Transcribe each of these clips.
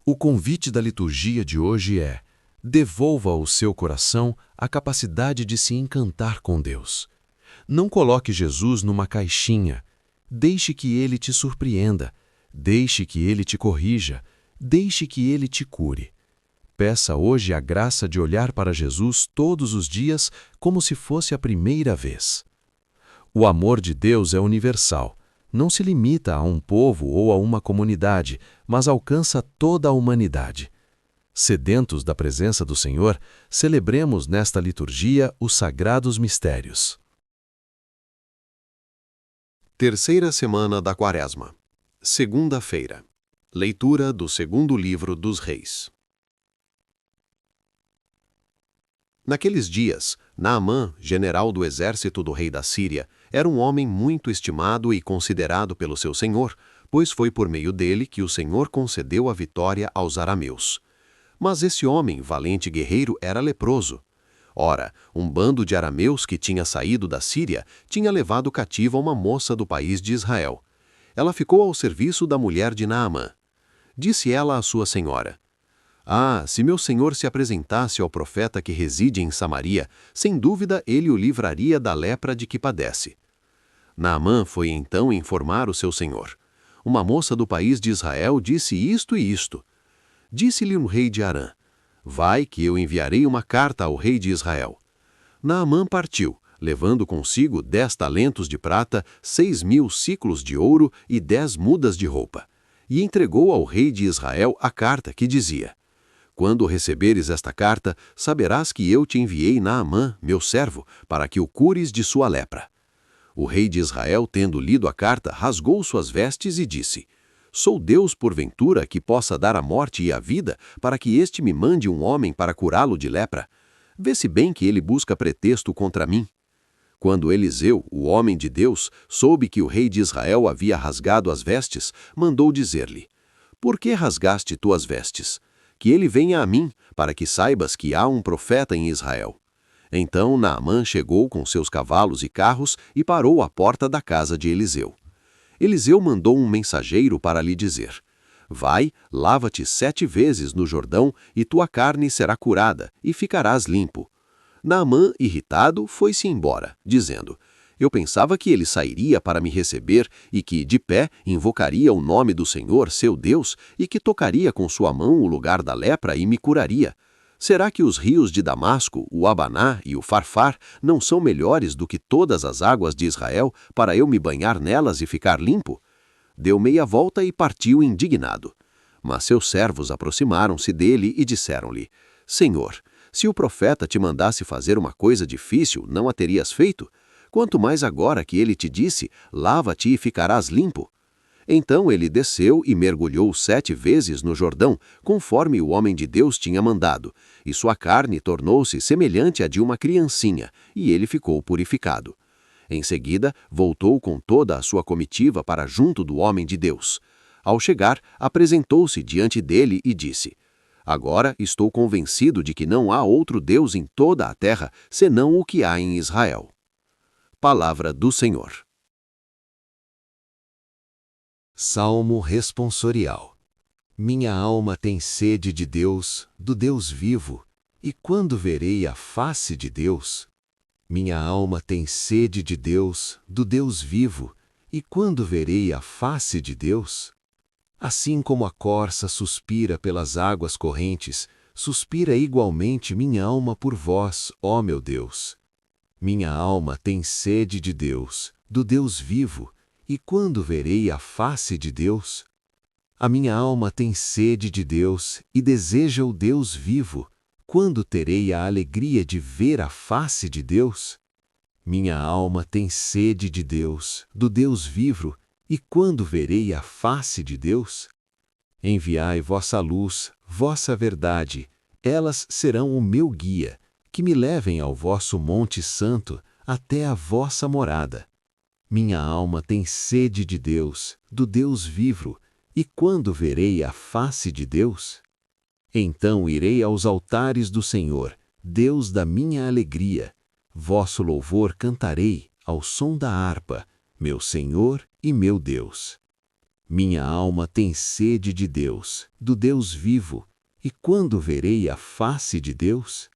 O convite da liturgia de hoje é: devolva ao seu coração a capacidade de se encantar com Deus. Não coloque Jesus numa caixinha. Deixe que Ele te surpreenda. Deixe que Ele te corrija. Deixe que Ele te cure. Peça hoje a graça de olhar para Jesus todos os dias como se fosse a primeira vez. O amor de Deus é universal. Não se limita a um povo ou a uma comunidade, mas alcança toda a humanidade. Sedentos da presença do Senhor, celebremos nesta liturgia os sagrados mistérios. Terceira semana da Quaresma. Segunda-feira. Leitura do segundo livro dos Reis. Naqueles dias, Naamã, general do exército do rei da Síria, era um homem muito estimado e considerado pelo seu senhor, pois foi por meio dele que o Senhor concedeu a vitória aos arameus. Mas esse homem, valente guerreiro, era leproso. Ora, um bando de arameus que tinha saído da Síria tinha levado cativa uma moça do país de Israel. Ela ficou ao serviço da mulher de Naamã. Disse ela à sua senhora: "Ah, se meu senhor se apresentasse ao profeta que reside em Samaria, sem dúvida ele o livraria da lepra de que padece." Naamã foi então informar o seu senhor. Uma moça do país de Israel disse isto e isto. Disse-lhe o rei de Arã: "Vai, que eu enviarei uma carta ao rei de Israel." Naamã partiu, levando consigo 10 talentos de prata, 6.000 siclos de ouro e 10 mudas de roupa. E entregou ao rei de Israel a carta que dizia: "Quando receberes esta carta, saberás que eu te enviei Naamã, meu servo, para que o cures de sua lepra." O rei de Israel, tendo lido a carta, rasgou suas vestes e disse: "Sou Deus, porventura, que possa dar a morte e a vida, para que este me mande um homem para curá-lo de lepra? Vê-se bem que ele busca pretexto contra mim." Quando Eliseu, o homem de Deus, soube que o rei de Israel havia rasgado as vestes, mandou dizer-lhe: "Por que rasgaste tuas vestes? Que ele venha a mim, para que saibas que há um profeta em Israel." Então Naamã chegou com seus cavalos e carros e parou à porta da casa de Eliseu. Eliseu mandou um mensageiro para lhe dizer: "Vai, lava-te 7 vezes no Jordão, e tua carne será curada, e ficarás limpo." Naamã, irritado, foi-se embora, dizendo: "Eu pensava que ele sairia para me receber e que, de pé, invocaria o nome do Senhor, seu Deus, e que tocaria com sua mão o lugar da lepra e me curaria. Será que os rios de Damasco, o Abaná e o Farfar não são melhores do que todas as águas de Israel para eu me banhar nelas e ficar limpo?" Deu meia volta e partiu indignado. Mas seus servos aproximaram-se dele e disseram-lhe: "Senhor, se o profeta te mandasse fazer uma coisa difícil, não a terias feito? Quanto mais agora que ele te disse: lava-te e ficarás limpo." Então ele desceu e mergulhou 7 vezes no Jordão, conforme o homem de Deus tinha mandado, e sua carne tornou-se semelhante à de uma criancinha, e ele ficou purificado. Em seguida, voltou com toda a sua comitiva para junto do homem de Deus. Ao chegar, apresentou-se diante dele e disse: "Agora estou convencido de que não há outro Deus em toda a terra, senão o que há em Israel." Palavra do Senhor. Salmo responsorial. Minha alma tem sede de Deus, do Deus vivo, e quando verei a face de Deus? Minha alma tem sede de Deus, do Deus vivo, e quando verei a face de Deus? Assim como a corça suspira pelas águas correntes, suspira igualmente minha alma por vós, ó meu Deus. Minha alma tem sede de Deus, do Deus vivo, e quando verei a face de Deus? A minha alma tem sede de Deus e deseja o Deus vivo. Quando terei a alegria de ver a face de Deus? Minha alma tem sede de Deus, do Deus vivo, e quando verei a face de Deus? Enviai vossa luz, vossa verdade, elas serão o meu guia, que me levem ao vosso monte santo, até a vossa morada. Minha alma tem sede de Deus, do Deus vivo, e quando verei a face de Deus? Então irei aos altares do Senhor, Deus da minha alegria. Vosso louvor cantarei ao som da harpa, meu Senhor e meu Deus. Minha alma tem sede de Deus, do Deus vivo. E quando verei a face de Deus?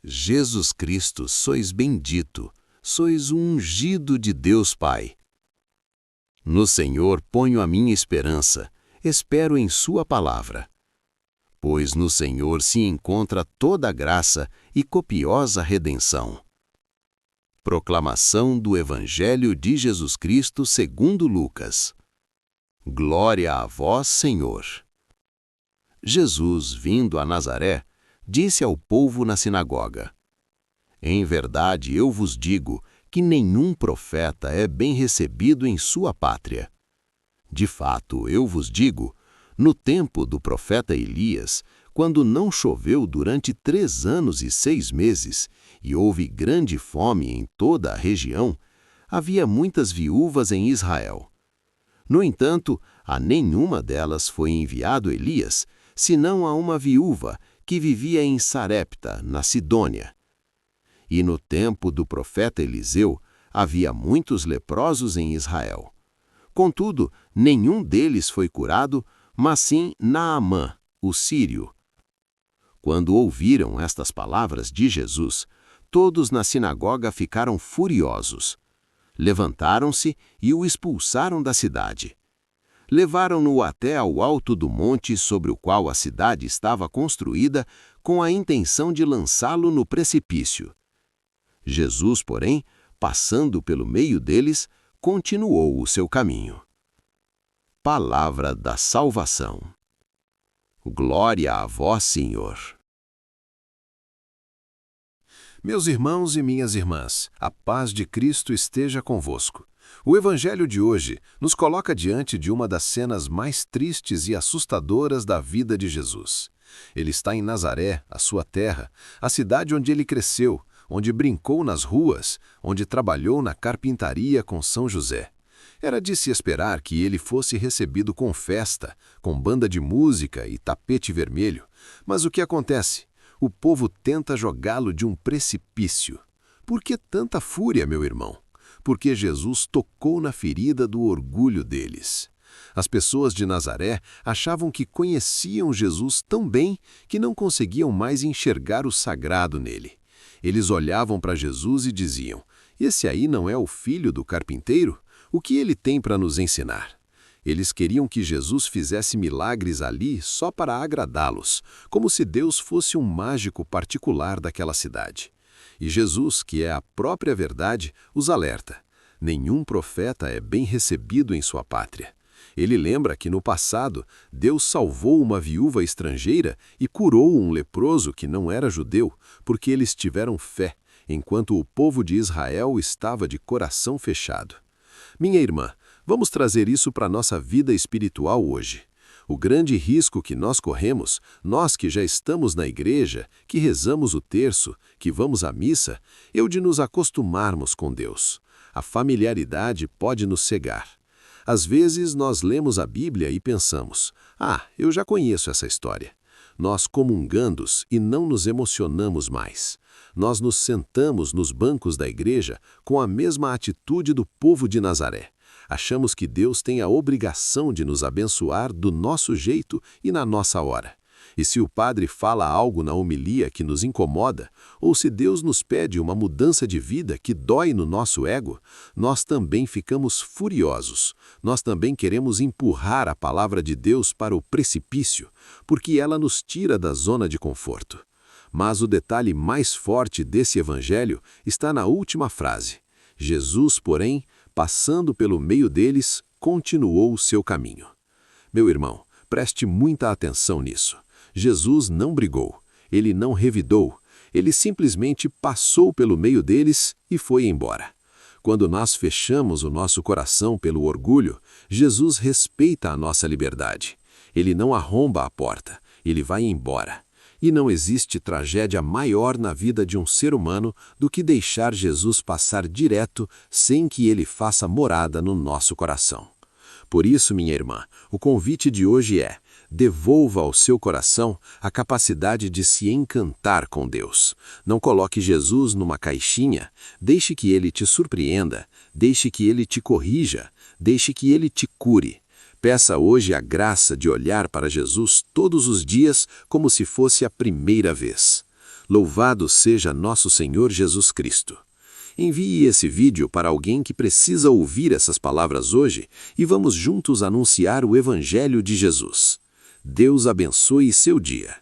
Jesus Cristo, sois bendito, sois o ungido de Deus Pai. No Senhor ponho a minha esperança, espero em Sua palavra. Pois no Senhor se encontra toda a graça e copiosa redenção. Proclamação do Evangelho de Jesus Cristo segundo Lucas. Glória a vós, Senhor. Jesus, vindo a Nazaré, disse ao povo na sinagoga: Em verdade eu vos digo que nenhum profeta é bem recebido em sua pátria. De fato, eu vos digo, no tempo do profeta Elias, quando não choveu durante 3 anos e 6 meses, e houve grande fome em toda a região, havia muitas viúvas em Israel. No entanto, a nenhuma delas foi enviado Elias, senão a uma viúva que vivia em Sarepta, na Sidônia. E no tempo do profeta Eliseu, havia muitos leprosos em Israel. Contudo, nenhum deles foi curado, mas sim Naamã, o sírio. Quando ouviram estas palavras de Jesus, todos na sinagoga ficaram furiosos. Levantaram-se e o expulsaram da cidade. Levaram-no até ao alto do monte sobre o qual a cidade estava construída, com a intenção de lançá-lo no precipício. Jesus, porém, passando pelo meio deles, continuou o seu caminho. Palavra da salvação. Glória a vós, Senhor. Meus irmãos e minhas irmãs, a paz de Cristo esteja convosco. O Evangelho de hoje nos coloca diante de uma das cenas mais tristes e assustadoras da vida de Jesus. Ele está em Nazaré, a sua terra, a cidade onde ele cresceu, onde brincou nas ruas, onde trabalhou na carpintaria com São José. Era de se esperar que ele fosse recebido com festa, com banda de música e tapete vermelho. Mas o que acontece? O povo tenta jogá-lo de um precipício. Por que tanta fúria, meu irmão? Porque Jesus tocou na ferida do orgulho deles. As pessoas de Nazaré achavam que conheciam Jesus tão bem que não conseguiam mais enxergar o sagrado nele. Eles olhavam para Jesus e diziam: Esse aí não é o filho do carpinteiro? O que ele tem para nos ensinar? Eles queriam que Jesus fizesse milagres ali só para agradá-los, como se Deus fosse um mágico particular daquela cidade. E Jesus, que é a própria verdade, os alerta: nenhum profeta é bem recebido em sua pátria. Ele lembra que no passado Deus salvou uma viúva estrangeira e curou um leproso que não era judeu, porque eles tiveram fé, enquanto o povo de Israel estava de coração fechado. Minha irmã, vamos trazer isso para a nossa vida espiritual hoje. O grande risco que nós corremos, nós que já estamos na igreja, que rezamos o terço, que vamos à missa, é o de nos acostumarmos com Deus. A familiaridade pode nos cegar. Às vezes nós lemos a Bíblia e pensamos: eu já conheço essa história. Nós comungamos e não nos emocionamos mais. Nós nos sentamos nos bancos da igreja com a mesma atitude do povo de Nazaré. Achamos que Deus tem a obrigação de nos abençoar do nosso jeito e na nossa hora. E se o padre fala algo na homilia que nos incomoda, ou se Deus nos pede uma mudança de vida que dói no nosso ego, nós também ficamos furiosos. Nós também queremos empurrar a palavra de Deus para o precipício, porque ela nos tira da zona de conforto. Mas o detalhe mais forte desse evangelho está na última frase. Jesus, porém, passando pelo meio deles, continuou o seu caminho. Meu irmão, preste muita atenção nisso. Jesus não brigou, ele não revidou, ele simplesmente passou pelo meio deles e foi embora. Quando nós fechamos o nosso coração pelo orgulho, Jesus respeita a nossa liberdade. Ele não arromba a porta, ele vai embora. E não existe tragédia maior na vida de um ser humano do que deixar Jesus passar direto sem que ele faça morada no nosso coração. Por isso, minha irmã, o convite de hoje é: devolva ao seu coração a capacidade de se encantar com Deus. Não coloque Jesus numa caixinha, deixe que ele te surpreenda, deixe que ele te corrija, Deixe que Ele te cure. Peça hoje a graça de olhar para Jesus todos os dias como se fosse a primeira vez. Louvado seja nosso Senhor Jesus Cristo. Envie esse vídeo para alguém que precisa ouvir essas palavras hoje e vamos juntos anunciar o Evangelho de Jesus. Deus abençoe seu dia.